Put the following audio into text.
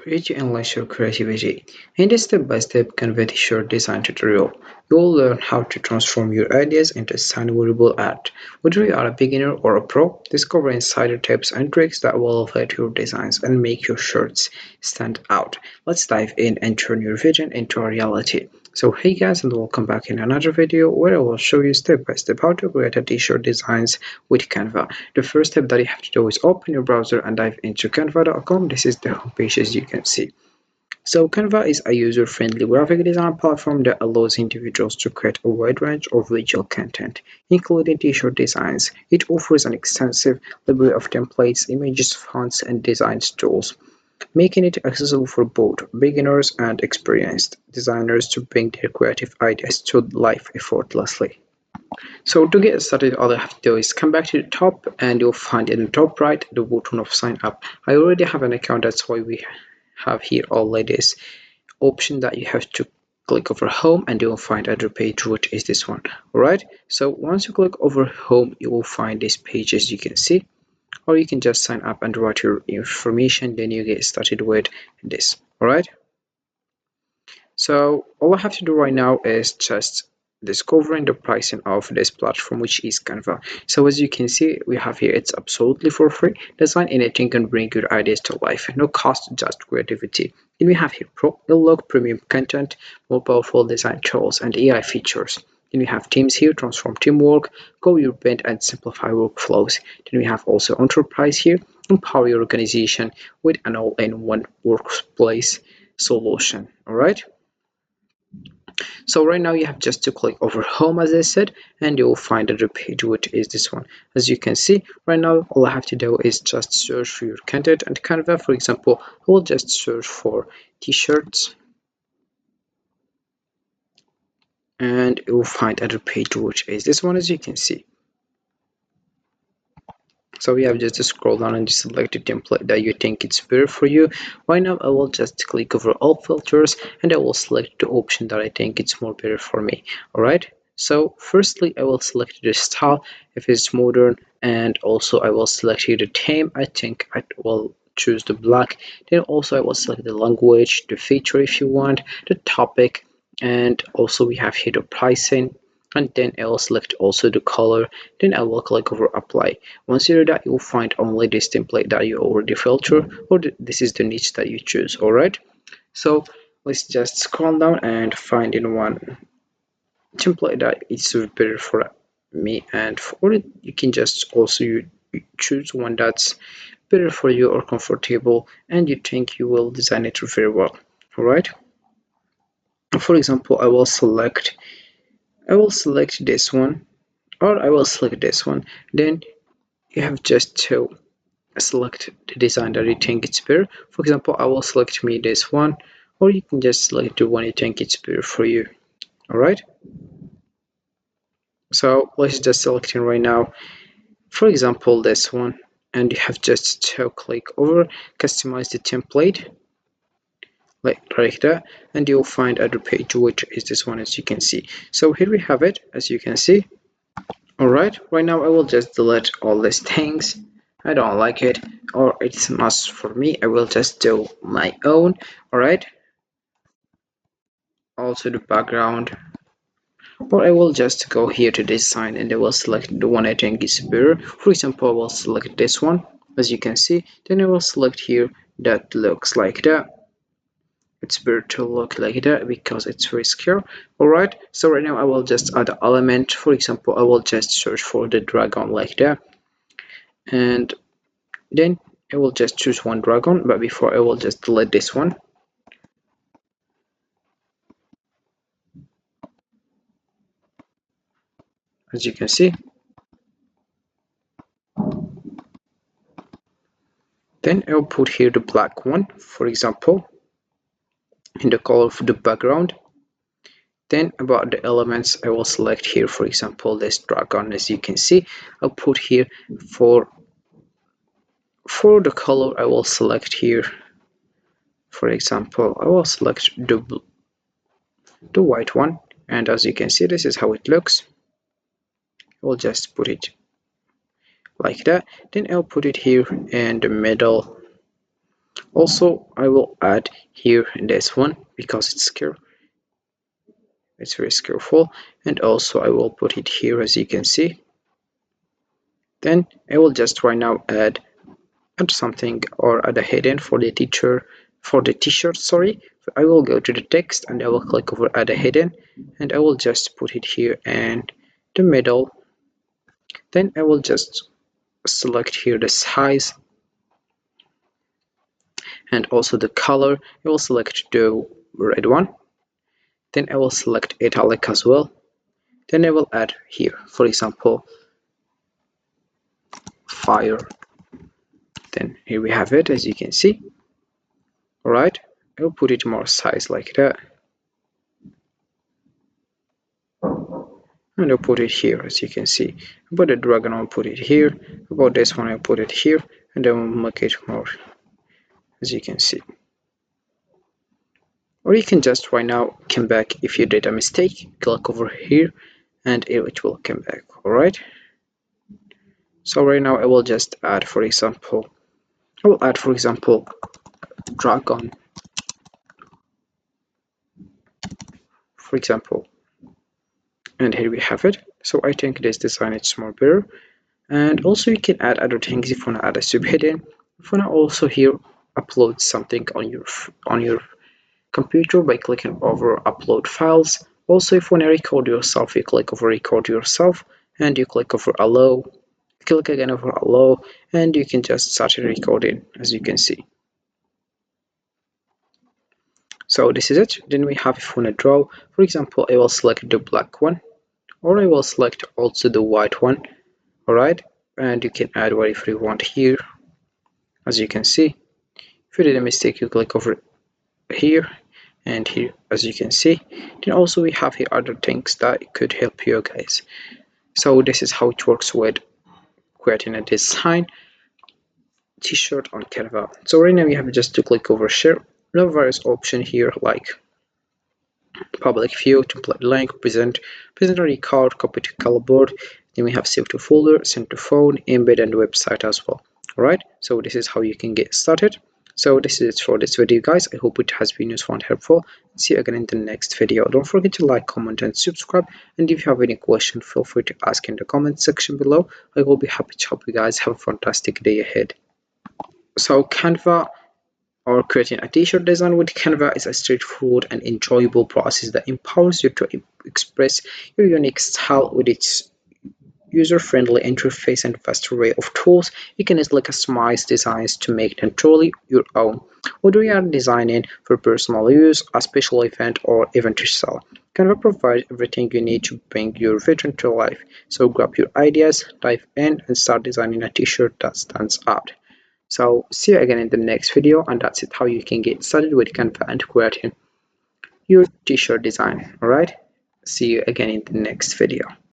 Reach and unleash your creativity. In this step-by-step Canva t-shirt design tutorial, you will learn how to transform your ideas into signable art. Whether you are a beginner or a pro, discover insider tips and tricks that will elevate your designs and make your shirts stand out. Let's dive in and turn your vision into a reality. So hey guys, and welcome back in another video where I will show you step by step how to create a t-shirt designs with Canva. The first step that you have to do is open your browser and dive into canva.com. This is the homepage as you can see. So Canva is a user-friendly graphic design platform that allows individuals to create a wide range of visual content, including t-shirt designs. It offers an extensive library of templates, images, fonts, and design tools, making it accessible for both beginners and experienced designers to bring their creative ideas to life effortlessly. So to get started, all you have to do is come back to the top and you'll find in the top right the button of sign up. I already have an account, that's why we have here already this option that you have to click over home and you'll find other page, which is this one. Alright, so once you click over home, you will find this page as you can see, or you can just sign up and write your information, then you get started with this. Alright, so all I have to do right now is just discovering the pricing of this platform, which is Canva. So as you can see, we have here, it's absolutely for free. Design anything can bring your ideas to life. No cost, just creativity. Then we have here Pro, look, premium content, more powerful design tools, and AI features. Then we have teams here, transform teamwork, grow your brand, and simplify workflows. Then we have also enterprise here, empower your organization with an all-in-one workplace solution. All right. So right now you have just to click over home as I said, and you will find the page, which is this one. As you can see right now, all I have to do is just search for your content and Canva. For example, I will just search for t-shirts and you will find other page, which is this one, as you can see. So we have just to scroll down and select the template that you think it's better for you. Right now I will just click over all filters and I will select the option that I think it's more better for me. Alright, so firstly I will select the style if it's modern, and also I will select here the theme. I think I will choose the black. Then also I will select the language, the feature if you want, the topic, and also we have here the pricing, and then I will select also the color. Then I will click over apply. Once you do that, you will find only this template that you already filter, or this is the niche that you choose. All right, so let's just scroll down and find in one template that is better for me, and for it you can just also you choose one that's better for you or comfortable and you think you will design it very well. All right, for example I will select this one, or I will select this one. Then you have just to select the design that you think it's better. For example, I will select me this one, or you can just select the one you think it's better for you. All right, so let's just select it right now, for example this one, and you have just to click over customize the template like that, and you'll find other page, which is this one, as you can see. So here we have it, as you can see. Alright, right now I will just delete all these things. I don't like it, or it's must for me. I will just do my own. Alright, also the background, or I will just go here to design and I will select the one I think is better. For example, I will select this one, as you can see. Then I will select here that looks like that. It's better to look like that because it's very secure. Alright, so right now I will just add an element. For example, I will just search for the dragon like that, and then I will just choose one dragon, but before I will just delete this one. As you can see, then I'll put here the black one, for example, in the color of the background. Then about the elements, I will select here, for example, this dragon. As you can see, I'll put here for the color, I will select here, for example, I will select the white one, and as you can see, this is how it looks. We'll just put it like that. Then I'll put it here in the middle, Also, I will add here in this one because it's very skillful, and also I will put it here as you can see. Then I will just right now add something or add a heading for the teacher for the t-shirt, sorry. I will go to the text and I will click over add a heading, and I will just put it here in the middle. Then I will just select here the size and also the color. I will select the red one. Then I will select italic as well. Then I will add here, for example, fire. Then here we have it, as you can see. Alright, I will put it more size like that. And I'll put it here, as you can see. About the dragon, I'll put it here. About this one, I'll put it here. And then we'll make it more, as you can see. Or you can just right now come back if you did a mistake. Click over here and it will come back. Alright. So right now I will just add, for example, dragon, for example, and here we have it. So I think this design is more better. And also you can add other things if you want to add a subheading. If you want to also here upload something on your computer by clicking over upload files. Also, if you want to record yourself, you click over record yourself and you click over allow. Click again over allow and you can just start recording, as you can see. So this is it. Then we have, if you want to draw, for example, I will select the black one, or I will select also the white one. Alright, and you can add whatever you want here, as you can see. If you did a mistake, you click over here and here, as you can see. Then also we have here other things that could help you guys. So this is how it works with creating a design t-shirt on Canva. So right now you have just to click over share. There are various options here like public view, template link, present a record, copy to clipboard. Then we have save to folder, send to phone, embed, and website as well. Alright, so this is how you can get started. So this is it for this video, guys. I hope it has been useful and helpful. See you again in the next video. Don't forget to like, comment, and subscribe. And if you have any question, feel free to ask in the comment section below. I will be happy to help you guys. Have a fantastic day ahead. So Canva, or creating a t-shirt design with Canva, is a straightforward and enjoyable process that empowers you to express your unique style with its user-friendly interface and vast array of tools. You can easily customize designs to make them truly your own. Whether you are designing for personal use, a special event, or even to sell, Canva provides everything you need to bring your vision to life. So grab your ideas, dive in, and start designing a t-shirt that stands out. So see you again in the next video, and that's it, how you can get started with Canva and creating your t-shirt design. Alright, see you again in the next video.